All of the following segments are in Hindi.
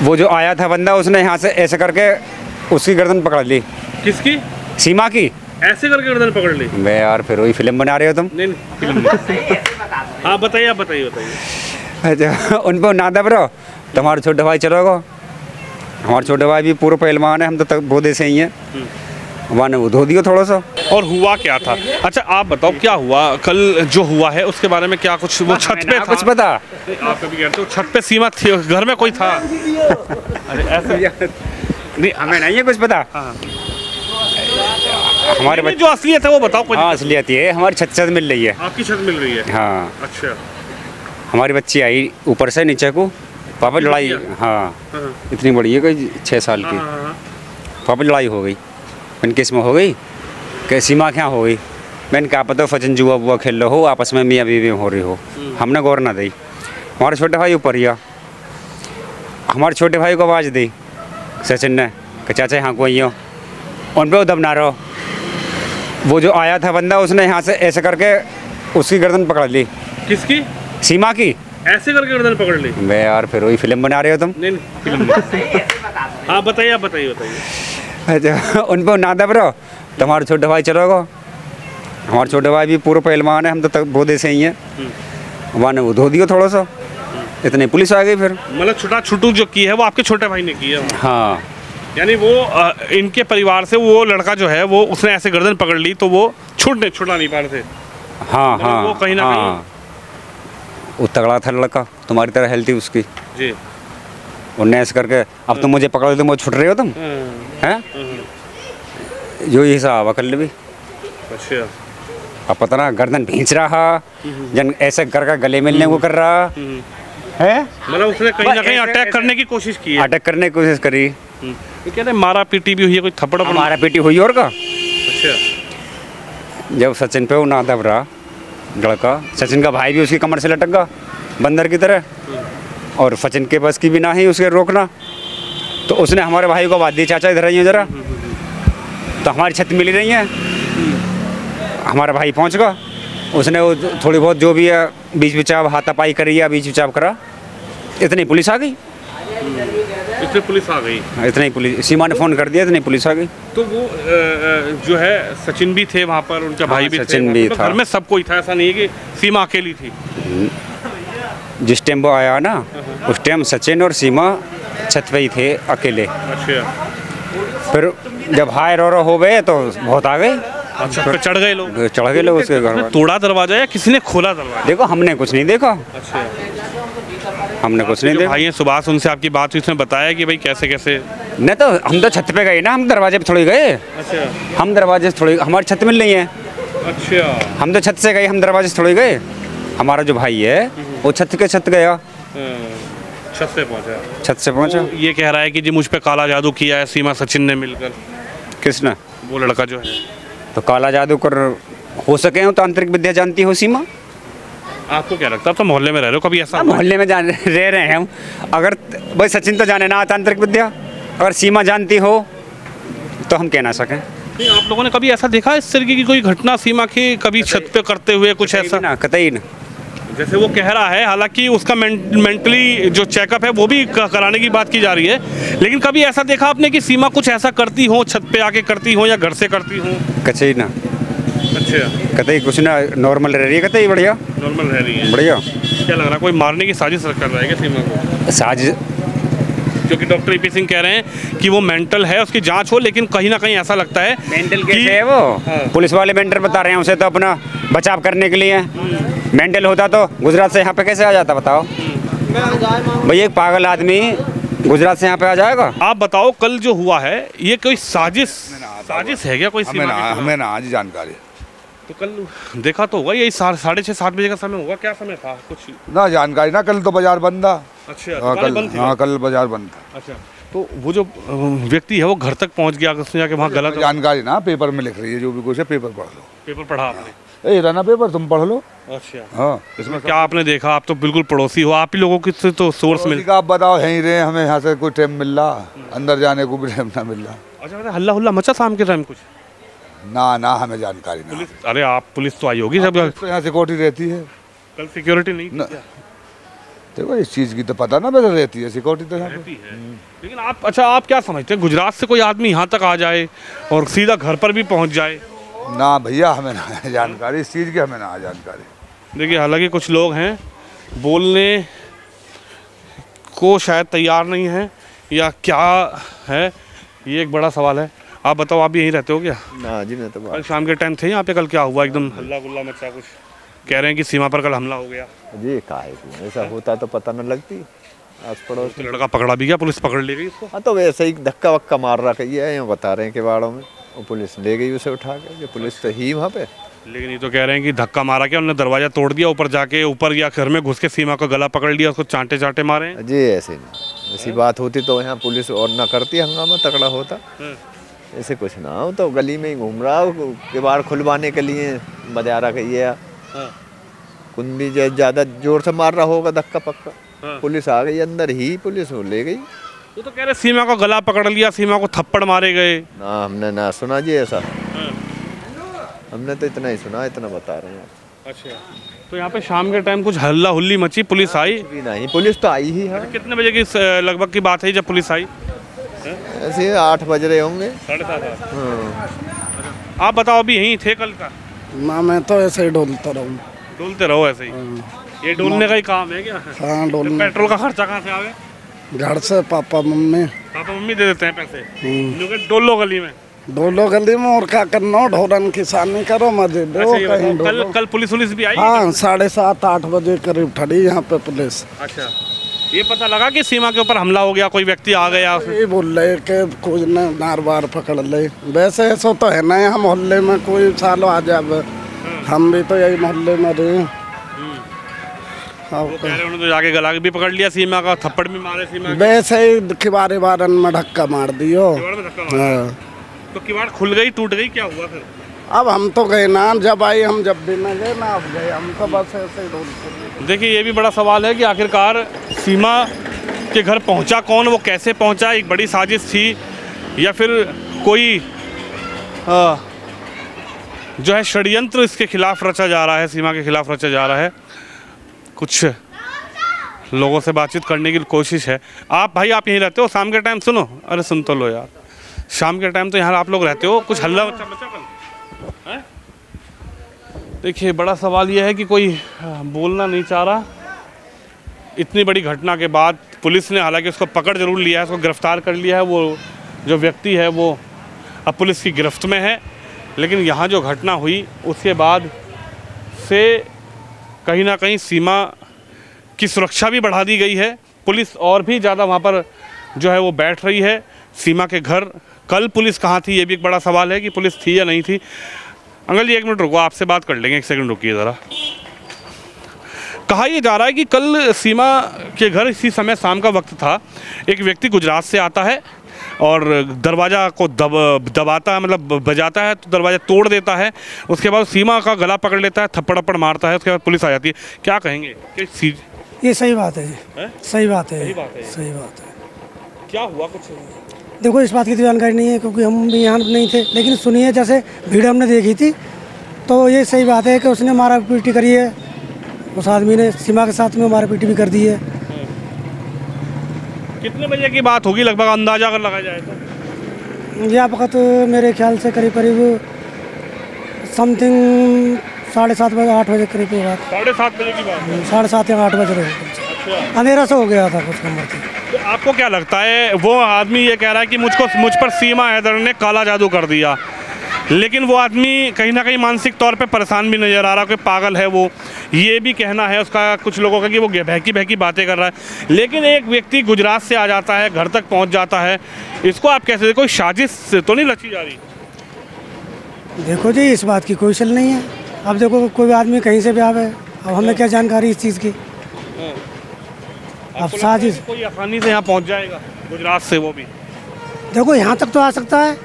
वो जो आया था बंदा उसने यहाँ से ऐसे करके उसकी गर्दन पकड़ ली। किसकी? सीमा की। ऐसे करके गर्दन पकड़ ली? बे यार फिर वही फिल्म बना रहे हो तुम। नहीं फिल्म हाँ बताइए, आप बताइए। अच्छा उन पर ना दब रहो। तुम्हारे छोटे भाई चलोगे, हमारे छोटे भाई भी पूरे पहलवान है, हम तो तक बोधे से ही हैं। वहाँ वो धो दियो थोड़ा सा। और हुआ क्या था? अच्छा आप बताओ क्या हुआ कल जो हुआ है उसके बारे में क्या कुछ? वो छत पे था? कुछ पता? आप कभी कहते हो छत पे सीमा थी, घर में कोई था? अरे ऐसे नहीं हमें नहीं है कुछ पता। हाँ। हमारे जो असलियत है वो बताओ। कोई हाँ असलियत ये है, हमारी छत छत मिल रही है। आपकी छत मिल रही है? हाँ अच्छा। हमारी बच्ची आई ऊपर से नीचे को, पापा लड़ाई। हाँ इतनी बड़ी है कोई 6 साल की। पापा लड़ाई हो गई। मैंने किस में हो गई? कि सीमा क्या हो गई? मैंने कहा पता फजन जुआ बुआ खेल रहे हो आपस में, मियाँ बीवी हो रही हो। हमने गौर ना दी। हमारे छोटे भाई ऊपर या हमारे छोटे भाई को आवाज़ दी सचिन ने कि चाचा यहाँ को आई हो। उन पर दब ना रहो। वो जो आया था बंदा उसने यहाँ से ऐसे करके उसकी गर्दन पकड़ ली। किसकी? सीमा की। ऐसे करके गर्दन पकड़ ली? बे यार फिर वही फिल्म बना रहे हो तुम। नहीं फिल्म हाँ बताइए, आप बताइए। अच्छा उन पर ना दब रहो। तुम्हारे छोटे भाई चलोगे, हमारे छोटे भाई भी पूरे पहलवान है, हम तो तक बोधे से ही हैं। वहाँ वो धो दियो थोड़ा सा। इतनी पुलिस आ गई फिर। मतलब छुटा छुटू जो की है वो आपके छोटे भाई ने की है? हाँ यानी वो इनके परिवार से वो लड़का जो है वो उसने ऐसे गर्दन पकड़ ली तो वो छुड़ा नहीं पा रहे थे। हाँ मतलब हाँ वो कहीं ना हाँ वो तगड़ा था लड़का, तुम्हारी तरह हेल्थी उसकी। जी। उनने ऐसे करके अब तुम मुझे पकड़ लो, तुम वो छुट रहे हो तुम हैं। जो ये हिसाब कर ले भी। अच्छा। अब पता ना गर्दन भींच रहा, जन ऐसे करके गले मिलने को कर रहा है। मतलब उसने कहीं ना कहीं अटैक करने की कोशिश की है? अटैक करने की कोशिश करी। ये कहते हैं मारा पीटी भी हुई है, कोई थप्पड़ मारा पीटी हुई और का। अच्छा। जब सचिन पे वो ना दब रहा लड़का, सचिन का भाई भी उसकी कमर से लटक गया बंदर की तरह, और सचिन के बस की भी ना ही उसके रोकना। तो उसने हमारे भाई को बात दी, चाचा इधर आइए जरा। तो हमारी छत मिल रही है, हमारा भाई पहुंच गया। उसने वो थोड़ी बहुत जो भी है बीच बिचाव हाथापाई करी या बीच बिचाव करा, इतनी पुलिस आ गई। इतनी पुलिस आ गई? इतनी पुलिस, सीमा ने फ़ोन कर दिया, इतनी पुलिस आ गई। तो वो जो है सचिन भी थे वहाँ पर, उनका भाई भी सचिन थे भी तो था। घर में सब कोई था, ऐसा नहीं है कि सीमा अकेली थी? जिस टाइम वो आया ना उस टाइम सचिन और सीमा छत पे ही थे अकेले। अच्छा। फिर जब हाय रो हो गए तो बहुत आ गए। अच्छा फिर चढ़ गए लोग? चढ़ गए लोग उसके घर में। तोड़ा दरवाजा या किसी ने खोला दरवाजा? देखो हमने कुछ नहीं देखा। अच्छा। हमने कुछ नहीं जो देखा। भाई हैं सुभाष, उनसे आपकी बात हुई, उसने बताया कि भाई कैसे कैसे? नहीं तो हम तो छत पे गए ना, हम दरवाजे पे थोड़ी गए। अच्छा। हम दरवाजे से थोड़ी, हमारी छत मिल रही है। अच्छा। हम तो छत से गए, हम दरवाजे से थोड़ी गए। हमारा जो भाई है वो छत के छत गया, छत से पहुंचा? छत से पहुंचा। वो ये कह रहा है कि जी मुझ पे काला जादू किया है सीमा सचिन ने मिलकर। किसने? वो लड़का जो है। तो काला जादू कर हो सके हो, तांत्रिक विद्या जानती हो सीमा? आपको क्या लगता है? आप तो मोहल्ले में रह रहे हो, कभी ऐसा हुआ? मोहल्ले में जान रह रहे हैं हम। अगर भाई सचिन तो जाने ना तांत्रिक विद्या, अगर सीमा जानती हो तो हम कह ना सकें। नहीं, आप लोगों ने कभी ऐसा देखा इस तरीके की कोई घटना सीमा की कभी छत पे करते हुए कुछ ऐसा? ना कतई ना। जैसे वो कह रहा है, हालांकि उसका मेंटली जो चेकअप है वो भी कराने की बात की जा रही है, लेकिन कभी ऐसा देखा आपने कि सीमा कुछ ऐसा करती हो, छत पे आके करती हो या घर से करती हो? कतई ना। अच्छा। कतई कुछ ना, नॉर्मल रह रही है, कतई बढ़िया नॉर्मल रह रही है? बढ़िया। क्या लग रहा है कोई मारने की साजिश कर रहा है क्या सीमा को? साजिश? क्योंकि डॉक्टर ईपी सिंह कह रहे हैं कि वो मेंटल है, उसकी जांच हो, लेकिन कहीं ना कहीं ऐसा लगता है मेंटल कैसे है वो? हाँ। पुलिस वाले मेंटल बता रहे हैं उसे, तो अपना बचाव करने के लिए। मेंटल होता तो गुजरात से यहाँ पे कैसे आ जाता बताओ? भाई एक पागल आदमी गुजरात से यहाँ पे आ जाएगा? आप बताओ कल जो हुआ है ये कोई साजिश है क्या कोई सीमा की तरफ? हमें ना आज जानकारी। तो कल देखा तो होगा, यही 6:30-7 बजे का समय होगा, क्या समय था कुछ? ना जानकारी ना, कल तो बाजार बंद था। अच्छा। हाँ दुकानें कल, बंद थी? हाँ कल बाजार बंद था। अच्छा। तो वो जो व्यक्ति है वो घर तक पहुंच गया, उसने जाके वहाँ गलत जानकारी ना, पेपर में लिख रही है जो भी कुछ है, पेपर पढ़ लो। पेपर पढ़ा आपने? ए रहना पेपर तुम पढ़ लो। अच्छा। हाँ इसमें क्या आपने देखा? आप तो बिल्कुल पड़ोसी हो, आप ही लोगों की से तो सोर्स मिल। आप बताओ, यहीं रहे, हमें यहाँ से कोई टाइम मिल रहा, अंदर जाने को भी टाइम ना मिल रहा। अच्छा, हल्ला हुल्ला मचा शाम के टाइम कुछ? ना हमें जानकारी ना। पुलिस? अरे आप पुलिस तो आई होगी सब। तो यहाँ सिक्योरिटी रहती है। कल सिक्योरिटी नहीं थी न- क्या? देखो इस चीज़ की तो पता ना वैसे रहती है सिक्योरिटी तो यहाँ पे। रहती है। लेकिन आप क्या समझते हैं, गुजरात से कोई आदमी यहाँ तक आ जाए और सीधा घर पर भी पहुँच जाए? ना भैया हमें ना है जानकारी इस चीज़ की, हमें ना है जानकारी। देखिए हालांकि कुछ लोग हैं बोलने को शायद तैयार नहीं है या क्या है, ये एक बड़ा सवाल है। आप बताओ, आप भी यहीं रहते हो क्या? ना जी मैं तो कल शाम के टाइम थे यहाँ पे, कल क्या हुआ? एकदम हल्ला गुल्ला मचा, कुछ कह रहे हैं कि सीमा पर कल हमला हो गया। जी काहे की ऐसा होता तो पता न लगती आस पड़ोस तो लड़का पकड़ा भी गया, पुलिस पकड़ ले गई उसको। हाँ तो वैसे ही धक्का वक्का मार रहा कही है, यूँ बता रहे हैं किवाड़ों में, और पुलिस ले गई उसे उठा के। जो पुलिस तो ही वहाँ पे, लेकिन ये तो कह रहे हैं कि धक्का मारा क्या, उन्होंने दरवाजा तोड़ दिया, ऊपर जाके ऊपर या घर में घुस के सीमा का गला पकड़ लिया, उसको चांटे चांटे मारे हैं। जी ऐसे नहीं, ऐसी बात होती तो यहाँ पुलिस और ना करती, हंगामा तगड़ा होता। ऐसे कुछ ना हो, तो गली में ही घूम रहा हो, किवाड़ खुलवाने के लिए बजा रहा कही है, कुंडी ज़्यादा जोर से मार रहा होगा धक्का पक्का। पुलिस आ गई अंदर ही, पुलिस वो ले गई। वो तो कह रहे सीमा का गला पकड़ लिया, सीमा को थप्पड़ मारे गए। ना हमने ना सुना जी ऐसा, हमने तो इतना ही सुना, इतना बता रहे हैं। अच्छा, तो यहाँ पे शाम के टाइम कुछ हल्ला हुल्ली मची, पुलिस आई? भी नहीं, पुलिस तो आई ही है। कितने बजे की लगभग की बात है जब पुलिस आई? ऐसे 8 बज रहे होंगे। 7:30। हाँ। आप बताओ, अभी यहीं थे कल का? ना मैं तो ऐसे ही डोलता रहूँ। डोलते रहो ऐसे ही, ये डोलने का ही काम है क्या? हाँ तो पेट्रोल का खर्चा कहाँ से आवे? घर से पापा मम्मी। पापा मम्मी दे देते हैं पैसे? डोल लो गली में। डोलो गली में और क्या करना, ढोरन किसानी करो मजे दो अच्छा, ये कहीं बताओ, डोलो। कल पुलिस भी आई? हाँ 7:30-8 बजे करीब ठड़ी यहाँ पे पुलिस। अच्छा, ये पता लगा कि सीमा के ऊपर हमला हो गया, कोई व्यक्ति आ गया? ये बोल रहे कि कुछ न नार बार पकड़ ले। वैसे ऐसा तो है ना यहाँ मोहल्ले में कोई सालों आ जाए, हम भी तो यही मोहल्ले में रहे। वो कह रहे उन्होंने तो जाके गला भी पकड़ लिया सीमा का, थप्पड़ भी मारे सीमा के। वैसे ही किवाड़े बारन में धक्का मार दियो। किवाड़ में धक्का मारा। हाँ। तो किवाड़ खुल गई, टूट गई, क्या हुआ फिर? अब हम तो गए ना, जब आई हम जब भी न गए ना, अब गए हम तो बस ऐसे ही डोलते। देखिए ये भी बड़ा सवाल है कि आखिरकार सीमा के घर पहुंचा कौन, वो कैसे पहुंचा? एक बड़ी साजिश थी या फिर कोई जो है षड्यंत्र इसके खिलाफ रचा जा रहा है, सीमा के खिलाफ रचा जा रहा है? कुछ लोगों से बातचीत करने की कोशिश है। आप भाई, आप यहीं रहते हो? शाम के टाइम सुनो, अरे सुन तो लो यार, शाम के टाइम तो यहाँ आप लोग रहते हो, कुछ हल्ला बच्चा कल है? देखिए बड़ा सवाल यह है कि कोई बोलना नहीं चाह रहा। इतनी बड़ी घटना के बाद पुलिस ने हालांकि उसको पकड़ जरूर लिया है, उसको गिरफ्तार कर लिया है। वो जो व्यक्ति है वो अब पुलिस की गिरफ्त में है, लेकिन यहाँ जो घटना हुई उसके बाद से कहीं ना कहीं सीमा की सुरक्षा भी बढ़ा दी गई है। पुलिस और भी ज़्यादा वहाँ पर जो है वो बैठ रही है। सीमा के घर कल पुलिस कहाँ थी, ये भी एक बड़ा सवाल है कि पुलिस थी या नहीं थी। अंकल जी 1 मिनट रुको, आपसे बात कर लेंगे, 1 सेकंड रुकिए ज़रा। कहा यह जा रहा है कि कल सीमा के घर इसी समय शाम का वक्त था, एक व्यक्ति गुजरात से आता है और दरवाज़ा को दबाता है, मतलब बजाता है, तो दरवाज़ा तोड़ देता है। उसके बाद सीमा का गला पकड़ लेता है, थप्पड़ मारता है, उसके बाद पुलिस आ जाती है। क्या कहेंगे? ये सही बात है, सही बात है, सही बात है। सही बात है। क्या हुआ कुछ? देखो इस बात की तो जानकारी नहीं है क्योंकि हम भी यहाँ नहीं थे, लेकिन सुनिए जैसे भीड़ हमने देखी थी, तो ये सही बात है कि उसने मारा पीटी करी है, उस आदमी ने सीमा के साथ में मारा पीटी भी कर दी है। कितने बजे की बात होगी लगभग, अंदाजा अगर लगा जाए तो? यह वक्त मेरे ख्याल से करीब करीब समथिंग 7:30 बजे 8 बजे करीब की बात। 7:30 बजे की बात है? 7:30 या 8 बज रहे हैं। अच्छा, अंधेरा से हो गया था कुछ नंबर थी। तो आपको क्या लगता है, वो आदमी ये कह रहा है कि मुझ पर सीमा हैदर ने काला जादू कर दिया, लेकिन वो आदमी कहीं ना कहीं मानसिक तौर पे परेशान भी नज़र आ रहा है, कोई पागल है वो, ये भी कहना है उसका कुछ लोगों का कि वो बहकी बातें कर रहा है। लेकिन एक व्यक्ति गुजरात से आ जाता है, घर तक पहुंच जाता है, इसको आप कैसे, कोई साजिश तो नहीं रची जा रही? देखो जी इस बात की कोई चल नहीं है। अब देखो कोई आदमी कहीं से भी आवे, अब हमें क्या जानकारी इस चीज़ की। अब साजिश कोई आसानी से यहाँ पहुँच जाएगा गुजरात से, वो भी देखो यहाँ तक तो आ सकता है,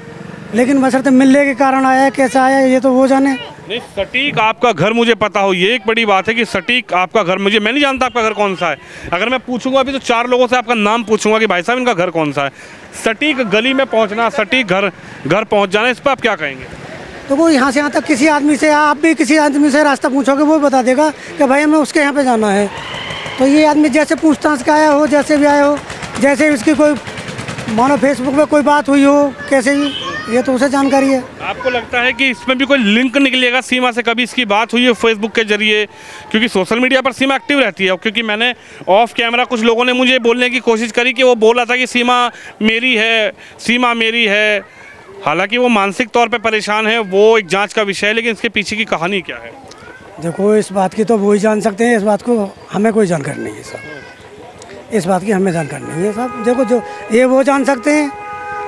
लेकिन बशर्ते मिलने के कारण आया है, कैसे आया ये तो वो जाने। नहीं, सटीक आपका घर मुझे पता हो, ये एक बड़ी बात है कि सटीक आपका घर मैं नहीं जानता आपका घर कौन सा है। अगर मैं पूछूंगा अभी तो 4 लोगों से आपका नाम पूछूंगा कि भाई साहब इनका घर कौन सा है। सटीक गली में पहुंचना, सटीक घर पहुंच जाना, इस पर आप क्या कहेंगे? तो वो यहाँ से यहाँ तक किसी आदमी से, आप भी किसी आदमी से रास्ता पूछोगे वो बता देगा कि भाई हमें उसके यहाँ पे जाना है। तो ये आदमी जैसे पूछताछ का आया हो, जैसे भी आया हो, जैसे उसकी कोई मानो फेसबुक पे कोई बात हुई हो, कैसे भी, ये तो उसे जानकारी है। आपको लगता है कि इसमें भी कोई लिंक निकलेगा सीमा से, कभी इसकी बात हुई है फेसबुक के जरिए? क्योंकि सोशल मीडिया पर सीमा एक्टिव रहती है, क्योंकि मैंने ऑफ कैमरा कुछ लोगों ने मुझे बोलने की कोशिश करी कि वो बोला था कि सीमा मेरी है, सीमा मेरी है। हालांकि वो मानसिक तौर पे परेशान है, वो एक जांच का विषय है, लेकिन इसके पीछे की कहानी क्या है? देखो, इस बात की तो वो ही जान सकते हैं, इस बात को हमें कोई जानकारी नहीं है साहब, इस बात की हमें जानकारी नहीं है साहब। देखो, जो ये वो जान सकते हैं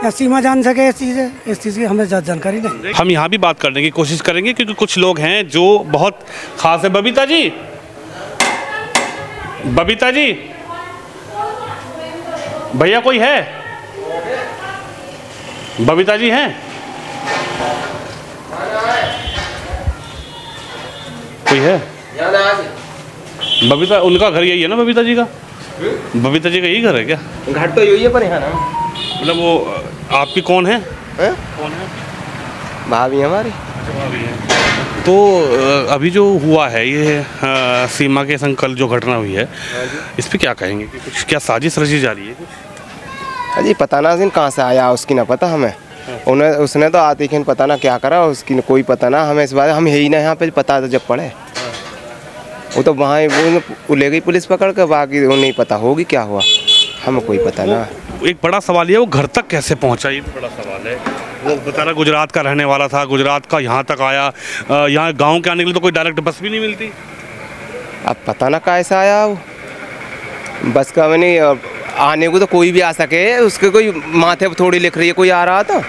या सीमा जान सके इस चीज़ की हमें जानकारी नहीं। हम यहाँ भी बात करने की कोशिश करेंगे, क्योंकि कुछ लोग हैं जो बहुत खास है। बबीता जी, बबीता जी, भैया कोई है? बबीता जी हैं? कोई है? बबीता, उनका घर यही है ना, बबीता जी का? बबीता जी का यही घर है क्या? घर तो यही है, पर यहाँ ना मतलब वो आपकी कौन है? कौन है? भाभी हमारी। भाभी है। तो अभी जो हुआ है ये सीमा के संग कल जो घटना हुई है, इस पे क्या कहेंगे कि कुछ क्या साजिश रची जा रही है कुछ? अजी पता ना दिन कहाँ से आया, उसकी ना पता हमें। उसने तो आते ही पता ना क्या करा, उसकी कोई पता ना हमें इस बारे, हम यही ना यहाँ पे पता था जब पड़े। वो तो वहाँ वो ले गई पुलिस पकड़ कर, बाकी वो नहीं पता होगी क्या हुआ, हमें कोई पता ना। एक बड़ा सवाल ये, वो घर तक कैसे पहुंचा, ये भी बड़ा सवाल है। वो बता रहा गुजरात का रहने वाला था, गुजरात का यहाँ तक आया, यहाँ गांव के आने के लिए तो कोई डायरेक्ट बस भी नहीं मिलती। अब पता ना कैसे आया वो, बस का नहीं आने को तो कोई भी आ सके, उसके कोई माथे पर थोड़ी लिख रही है कोई आ रहा था।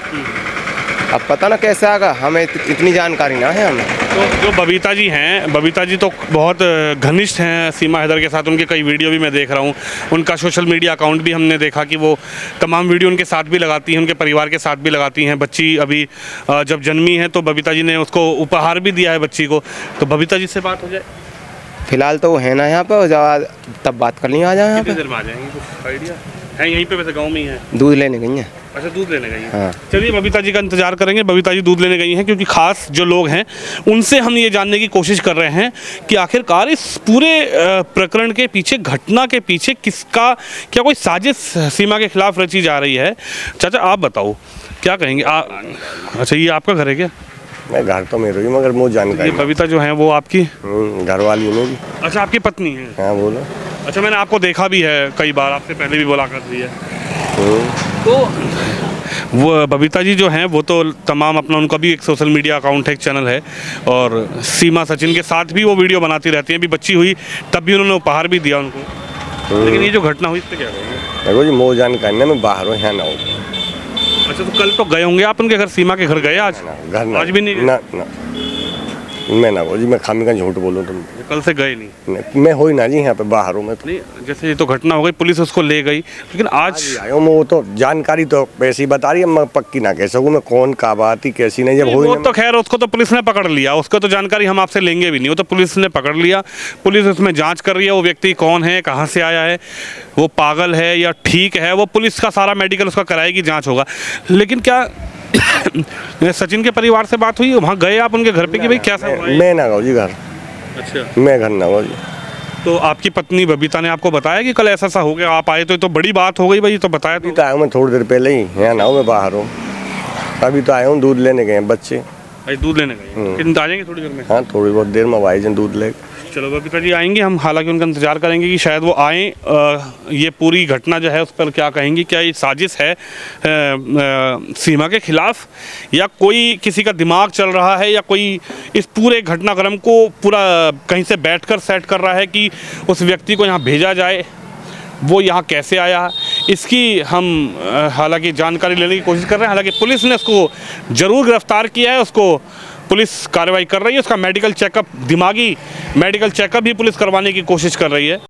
अब पता ना कैसे आगा, हमें इतनी जानकारी ना है हमें। तो जो बबीता जी हैं, बबीता जी तो बहुत घनिष्ठ हैं सीमा हैदर के साथ, उनके कई वीडियो भी मैं देख रहा हूँ, उनका सोशल मीडिया अकाउंट भी हमने देखा कि वो तमाम वीडियो उनके साथ भी लगाती हैं, उनके परिवार के साथ भी लगाती हैं। बच्ची अभी जब जन्मी है तो बबीता जी ने उसको उपहार भी दिया है बच्ची को, तो बबीता जी से बात हो जाए। फिलहाल तो वो है ना यहाँ पे, जब तब बात कर ली आ जाए। कितनी देर में आ जाएंगे, कुछ आइडिया है? यहीं पे वैसे गाँव में ही है? दूध लेने गई हैं। अच्छा, दूध लेने गई हैं। हाँ। चलिए बबीता जी का इंतजार करेंगे। बबीता जी दूध लेने गई हैं, क्योंकि खास जो लोग हैं उनसे हम ये जानने की कोशिश कर रहे हैं कि आखिरकार इस पूरे प्रकरण के पीछे, घटना के पीछे किसका, क्या कोई साजिश सीमा के खिलाफ रची जा रही है? चाचा आप बताओ, क्या कहेंगे? अच्छा, ये आपका घर है क्या? मैं घर तो मेरे ही, मगर मुझे जानकारी। ये बबीता जो है वो आपकी घर वाली मेरी। अच्छा, आपकी पत्नी है? हाँ बोलो। अच्छा, मैंने आपको देखा भी है कई बार, आपसे पहले भी मुलाकात हुई है। तो वो बबीता जी जो हैं वो तो तमाम अपना, उनका भी एक सोशल मीडिया अकाउंट है, एक चैनल है, और सीमा सचिन के साथ भी वो वीडियो बनाती रहती हैं। अभी बच्ची हुई तब भी उन्होंने उपहार भी दिया उनको। लेकिन ये जो घटना हुई इस पर क्या कहेंगे? देखो जी, मुझे जानकारी मैं बाहर हूँ, यहाँ ना हो। अच्छा, तो कल तो गए होंगे आप उनके घर, सीमा के घर गए आज? घर ना, आज भी नहीं गए? ना ना, मैं ना जी, मैं खामी का झूठ बोलूँ तुम। कल से गए नहीं? मैं हो ही ना जी, यहाँ पे बाहर हूँ मैं तो। नहीं, जैसे ये तो घटना हो गई, पुलिस उसको ले गई, लेकिन आज आयो मैं, वो तो जानकारी तो वैसी बता रही है, मैं पक्की ना कह सकूँ मैं कौन का बात ही कैसी नहीं। जब वो तो खैर उसको तो पुलिस ने पकड़ लिया, उसको तो जानकारी हम आपसे लेंगे भी नहीं, वो तो पुलिस ने पकड़ लिया, पुलिस उसमें जांच कर रही है, वो व्यक्ति कौन है, कहाँ से आया है, वो पागल है या ठीक है, वो पुलिस का सारा मेडिकल उसका कराएगी, जाँच होगा। लेकिन क्या सचिन के परिवार से बात हुई, वहाँ गए आप उनके घर पे कि भाई कैसा हुआ है? मैं ना गो जी घर। अच्छा, मैं घर ना गो जी। तो आपकी पत्नी बबीता ने आपको बताया कि कल ऐसा हो गया, आप आए तो ये तो बड़ी बात हो गई भाई, तो बताया तो। आया हूँ मैं थोड़ी देर पहले ही, यहाँ ना हो, मैं बाहर हूँ। अभी तो आया हूँ, दूध लेने गए हैं बच्चे। भाई दूध लेने गए, कितने आ जाएंगे थोड़ी देर में? हाँ, थोड़ी बहुत देर में भाई जन दूध ले। चलो बबीता जी आएंगे, हम हालांकि उनका इंतजार करेंगे कि शायद वो आएँ। ये पूरी घटना जो है उस पर क्या कहेंगी, क्या ये साजिश है सीमा के खिलाफ, या कोई किसी का दिमाग चल रहा है, या कोई इस पूरे घटनाक्रम को पूरा कहीं से बैठकर सेट कर रहा है कि उस व्यक्ति को यहाँ भेजा जाए, वो यहाँ कैसे आया, इसकी हम हालांकि जानकारी लेने की कोशिश कर रहे हैं। हालांकि पुलिस ने उसको ज़रूर गिरफ्तार किया है, उसको पुलिस कार्रवाई कर रही है, उसका मेडिकल चेकअप, दिमागी मेडिकल चेकअप भी पुलिस करवाने की कोशिश कर रही है।